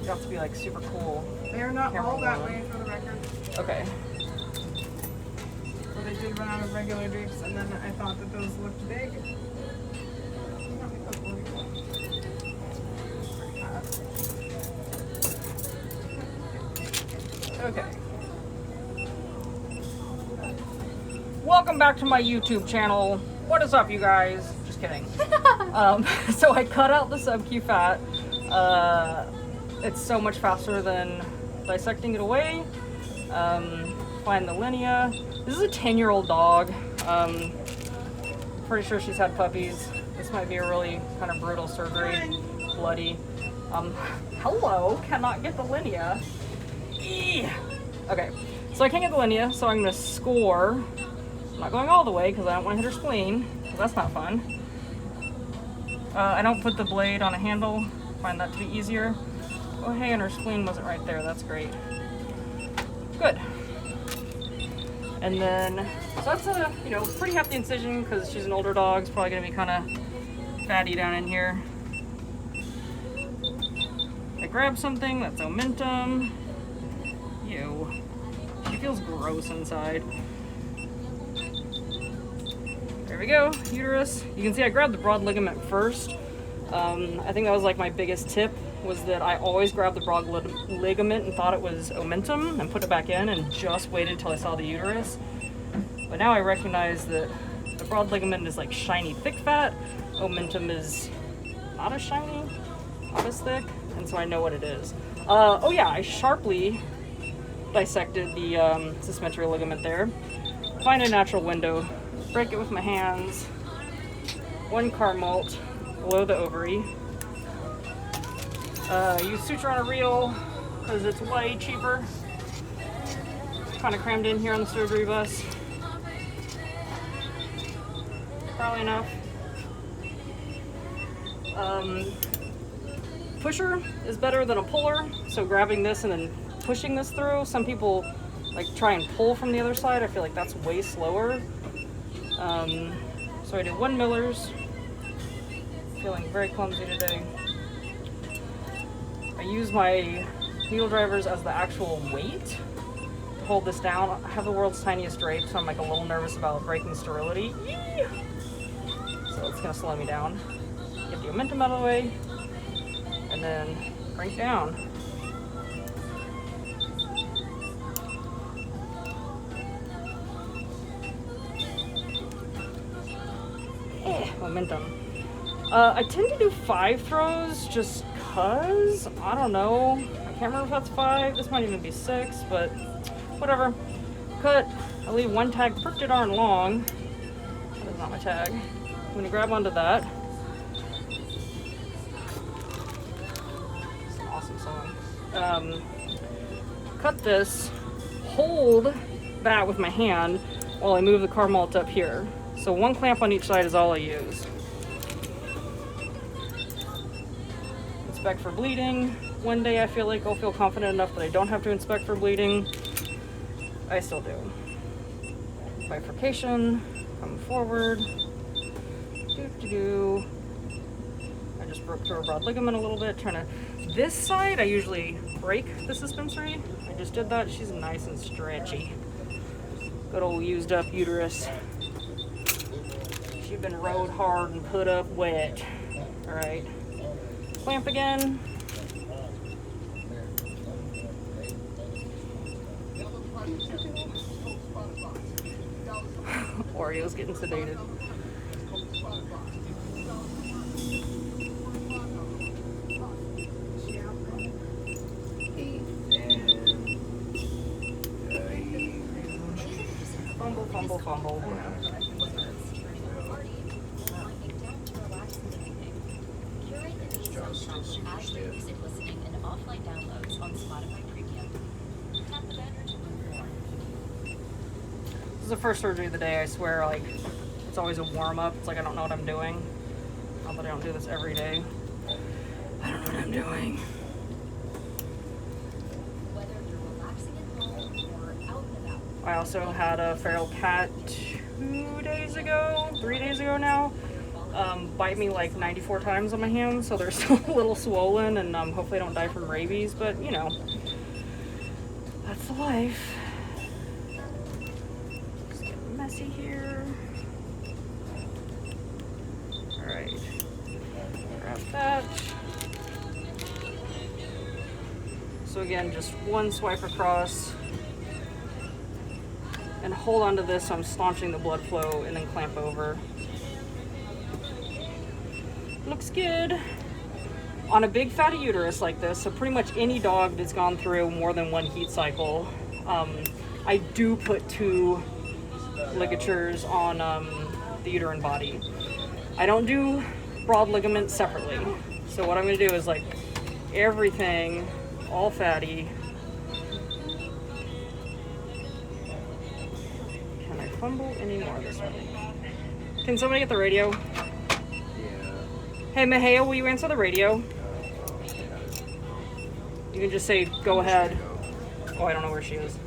You have to be like super cool. They're not all that way for the record. Okay. So they did run out of regular drapes, and then I thought that those looked big. Okay. Welcome back to my YouTube channel. What is up, you guys? Just kidding. So I cut out the sub-Q fat. It's so much faster than dissecting it away. Find the linea. This is a 10-year-old dog. Pretty sure she's had puppies. This might be a really kind of brutal surgery. Bloody. Hello, cannot get the linea. Okay, so I can't get the linea, so I'm gonna score. I'm not going all the way because I don't want to hit her spleen. That's not fun. I don't put the blade on a handle. Find that to be easier. Oh hey, and her spleen wasn't right there. That's great. Good. And then, so that's a, pretty hefty incision because she's an older dog. It's probably gonna be kind of fatty down in here. I grab something that's omentum. Ew. She feels gross inside. There we go, uterus. You can see I grabbed the broad ligament first. I think that was like my biggest tip, was that I always grabbed the broad ligament and thought it was omentum and put it back in and just waited till I saw the uterus. But now I recognize that the broad ligament is like shiny, thick fat. Omentum is not as shiny, not as thick, and so I know what it is. Oh yeah, I sharply dissected the suspensory ligament there. Find a natural window, break it with my hands. 1 carmalt below the ovary. Use suture on a reel because it's way cheaper. Kind of crammed in here on the surgery bus. Probably enough. Pusher is better than a puller, so grabbing this and then pushing this through. Some people like try and pull from the other side. I feel like that's way slower. So I do 1 Miller's. Feeling very clumsy today. I use my needle drivers as the actual weight to hold this down. I have the world's tiniest drape, so I'm like a little nervous about breaking sterility. So it's gonna slow me down. Get the omentum out of the way, and then crank down. Momentum. I tend to do 5 throws just cause, I don't know. I can't remember if that's 5. This might even be 6, but whatever. Cut. I leave 1 tag pretty darn long. That is not my tag. I'm gonna grab onto that. It's an awesome song. Cut this. Hold that with my hand while I move the carmalt up here. So 1 clamp on each side is all I use. Inspect for bleeding. One day I feel like I'll feel confident enough that I don't have to inspect for bleeding. I still do. Bifurcation. Come forward. I just broke through a broad ligament a little bit. This side I usually break the suspensory. I just did that. She's nice and stretchy. Good old used up uterus. She's been rode hard and put up wet. All right. Clamp again. Oreo's getting sedated. Fumble, fumble, fumble. Music listening and offline downloads on Spotify Premium. Tap the banner to learn more. This is the first surgery of the day. I swear, like, it's always a warm-up. It's like I don't know what I'm doing. Not that I don't do this every day. I don't know what I'm doing. Whether you're relaxing at home or out and about. I also had a feral cat 3 days ago now. bite me like 94 times on my hands, so they're still a little swollen, and hopefully I don't die from rabies, but you know, that's the life. Just getting messy here. Alright, grab that. So again, just one swipe across and hold on to this so I'm staunching the blood flow, and then clamp over. Looks good. On a big fatty uterus like this, so pretty much any dog that's gone through more than one heat cycle, I do put 2 ligatures on the uterine body. I don't do broad ligaments separately. So what I'm gonna do is like everything, all fatty. Can I fumble anymore this way? Can somebody get the radio? Hey, Maheo, will you answer the radio? You can just say, go ahead. Oh, I don't know where she is.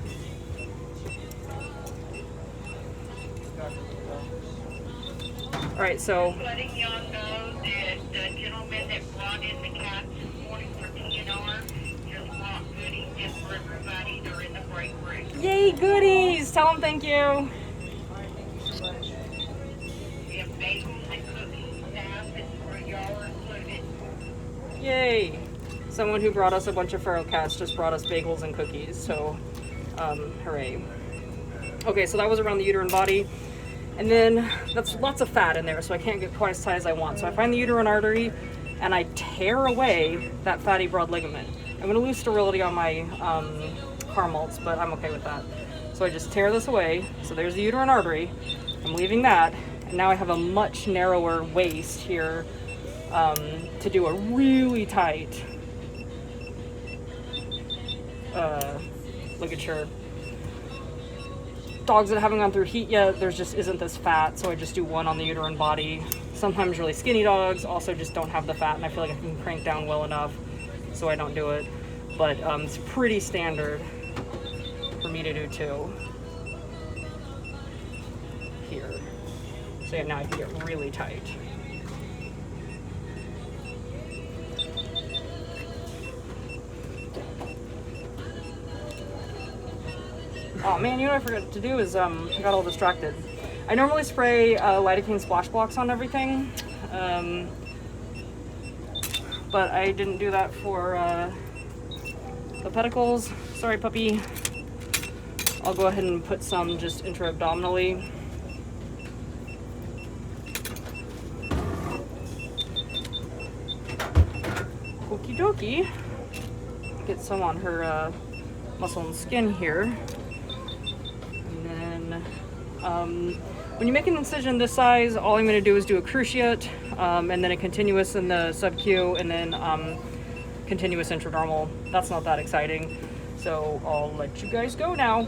Alright, so... Letting y'all know that the gentleman that brought in the cats this morning for TNR just brought goodies in for everybody. They're in the break room. Yay, goodies! Tell them thank you. We have bagels and cookies, staff, and for y'all are included. Yay! Someone who brought us a bunch of feral cats just brought us bagels and cookies, so hooray. Okay, so that was around the uterine body, and then that's lots of fat in there, so I can't get quite as tight as I want. So I find the uterine artery and I tear away that fatty broad ligament. I'm going to lose sterility on my caramels, but I'm okay with that. So I just tear this away. So there's the uterine artery. I'm leaving that, and now I have a much narrower waist here to do a really tight ligature. Dogs that haven't gone through heat yet, there just isn't this fat, so I just do one on the uterine body. Sometimes really skinny dogs also just don't have the fat, and I feel like I can crank down well enough, so I don't do it. But it's pretty standard for me to do 2 here. So yeah, now I can get really tight. Oh man, you know what I forgot to do is, I got all distracted. I normally spray lidocaine splash blocks on everything, but I didn't do that for the pedicles. Sorry, puppy. I'll go ahead and put some just intra-abdominally. Okie dokie. Get some on her muscle and skin here. When you make an incision this size, all I'm going to do is do a cruciate, and then a continuous in the sub-Q, and then continuous intradermal. That's not that exciting, so I'll let you guys go now.